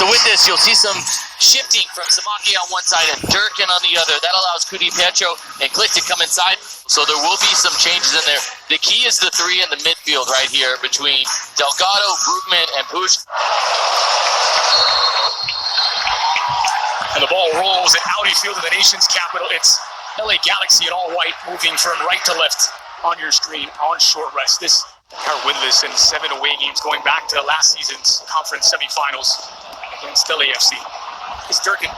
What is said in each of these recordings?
So with this, you'll see some shifting from Samake on one side and Durkin on the other. That allows Kudi Pietro and Click to come inside. So there will be some changes in there. The key is the three in the midfield right here between Delgado, Brugman, and Push. And the ball rolls at Audi Field in the nation's capital. It's LA Galaxy in all white, moving from right to left on your screen on short rest. This are winless in 7 away games going back to last season's conference semifinals against LAFC. Is Durkin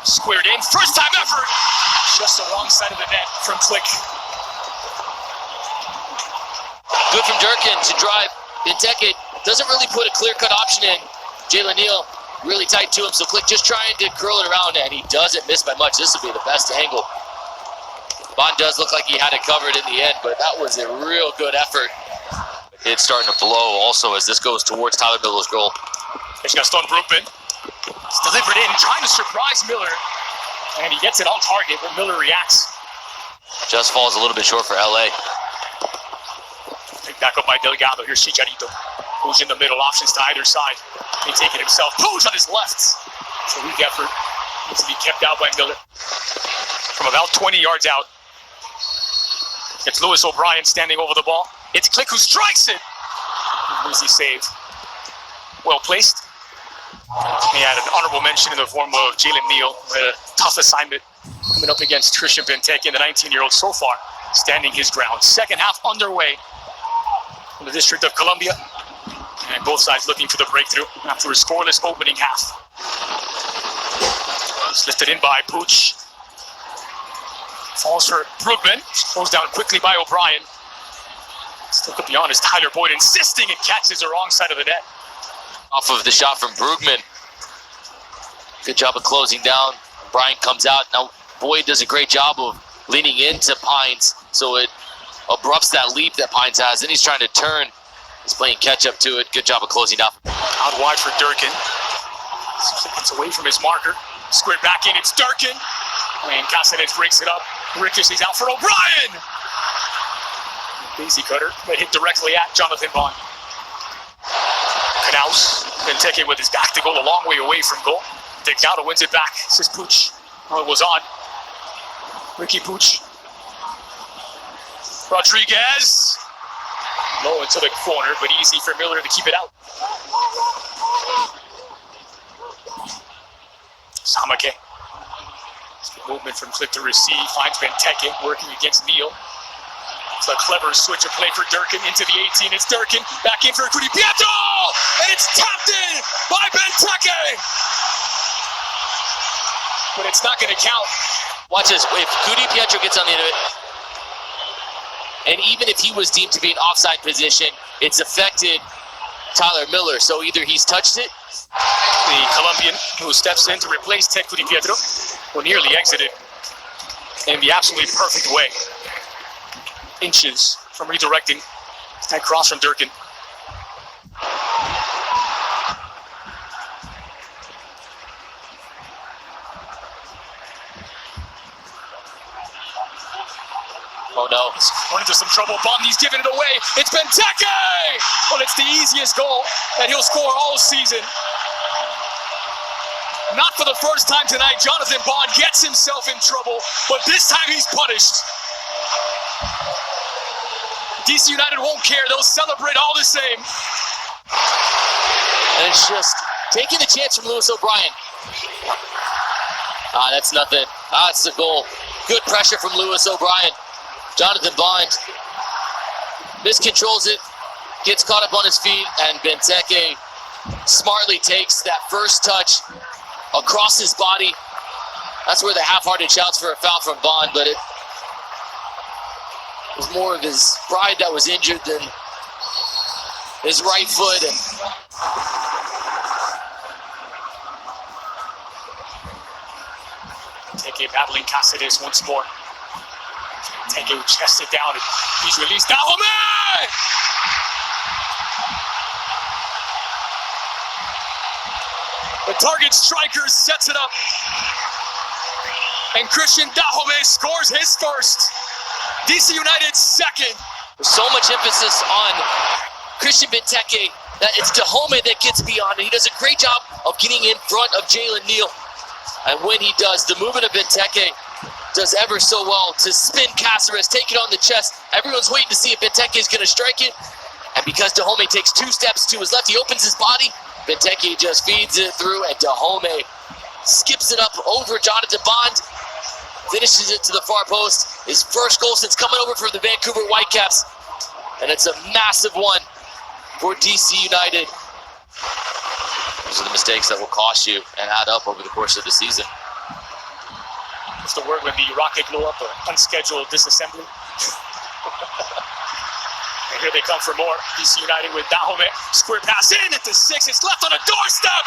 squared in, first time effort, just the wrong side of the net from Click. Good from Durkin to drive. Benteke doesn't really put a clear-cut option in. Jalen Neal really tight to him, so Click just trying to curl it around, and he doesn't miss by much. This will be the best angle. Bond does look like he had it covered in the end, but that was a real good effort. It's starting to blow also as this goes towards Tyler Miller's goal. He's got Stone Brugman. It's delivered in, trying to surprise Miller, and he gets it on target, but Miller reacts. Just falls a little bit short for LA. Picked back up by Delgado. Here's Chicharito, who's in the middle, options to either side. He take it himself. Pooch on his left. It's a weak effort. Needs to be kept out by Miller. From about 20 yards out, it's Lewis O'Brien standing over the ball. It's Click who strikes it. Easy save. Well placed. He had an honorable mention in the form of Jalen Neal. A tough assignment coming up against Christian Benteke, the 19-year-old so far, standing his ground. Second half underway in the District of Columbia. And both sides looking for the breakthrough after a scoreless opening half. It's lifted in by Pooch. Falls for Brugman. Goes down quickly by O'Brien. Still could be honest, Tyler Boyd insisting it catches the wrong side of the net. Off of the shot from Brugman. Good job of closing down. O'Brien comes out. Now Boyd does a great job of leaning into Pines, so it abrupts that leap that Pines has. Then he's trying to turn. He's playing catch up to it. Good job of closing out. Out wide for Durkin. It's away from his marker. Squared back in, it's Durkin. And Caceres breaks it up. Ricochets out for O'Brien. Daisy cutter, but hit directly at Jonathan Bond. Knaus, Benteke with his back to goal, a long way away from goal. Delgado wins it back, says Pooch. Oh, it was on. Ricky Pooch. Rodriguez. Low into the corner, but easy for Miller to keep it out. Samake. Movement from Click to receive, finds Benteke working against Neal. It's a clever switch of play for Durkin into the 18. It's Durkin back in for Kudi Pietro! And it's tapped in by Benteke! But it's not going to count. Watch this. If Kudi Pietro gets on the end of it, and even if he was deemed to be in offside position, it's affected Tyler Miller. So either he's touched it. The Colombian who steps in to replace Ted Kudi Pietro, who nearly exited in the absolutely perfect way. Inches from redirecting that cross from Durkin. Oh no. He's run into some trouble. Bondi's giving it away. It's Benteke! Well, it's the easiest goal that he'll score all season. Not for the first time tonight, Jonathan Bond gets himself in trouble, but this time he's punished. DC.United won't care. They'll celebrate all the same. And it's just taking the chance from Lewis O'Brien. That's nothing. It's a goal. Good pressure from Lewis O'Brien. Jonathan Bond miscontrols it, gets caught up on his feet, and Benteke smartly takes that first touch across his body. That's where the half-hearted shouts for a foul from Bond, but it was more of his pride that was injured than his right foot. And Benteke battling Caceres once more. Benteke chests it down and he's released. Dahomey! The target striker sets it up. And Christian Dahomey scores his first. DC United's second. There's so much emphasis on Christian Benteke that it's Dahomey that gets beyond, and he does a great job of getting in front of Jalen Neal. And when he does, the movement of Benteke does ever so well to spin Caceres, take it on the chest. Everyone's waiting to see if Benteke is going to strike it. And because Dahomey takes 2 steps to his left, he opens his body. Benteke just feeds it through, and Dahomey skips it up over Jonathan Bond. Finishes it to the far post. His first goal since coming over from the Vancouver Whitecaps. And it's a massive one for DC.United. Those are the mistakes that will cost you and add up over the course of the season. What's the word when the rocket blew up? An unscheduled disassembly. And here they come for more. DC.United with Dahomey. Square pass in at the 6. It's left on a doorstep.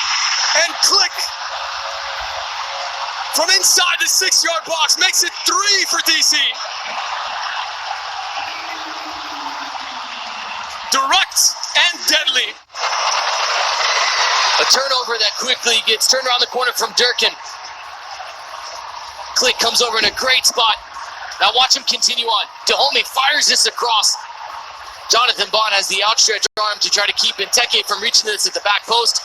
And Click from inside the 6-yard box makes it 3 for DC. Direct and deadly. A turnover that quickly gets turned around the corner from Durkin. Click comes over in a great spot. Now watch him continue on. Dahomey fires this across. Jonathan Bond has the outstretched arm to try to keep Benteke from reaching this at the back post.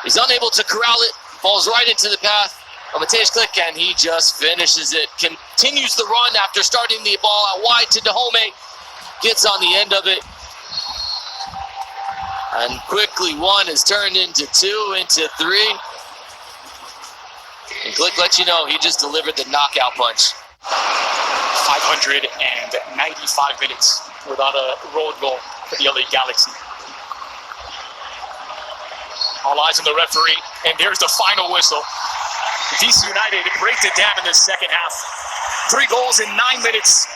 He's unable to corral it. Falls right into the path of Mateusz Click, and he just finishes it. Continues the run after starting the ball out wide to Dahomey. Gets on the end of it. And quickly 1 is turned into 2, into 3. And Click lets you know he just delivered the knockout punch. 595 minutes without a road goal for the LA Galaxy. All eyes on the referee, and there's the final whistle. DC.United break the dam in the second half. 3 goals in 9 minutes.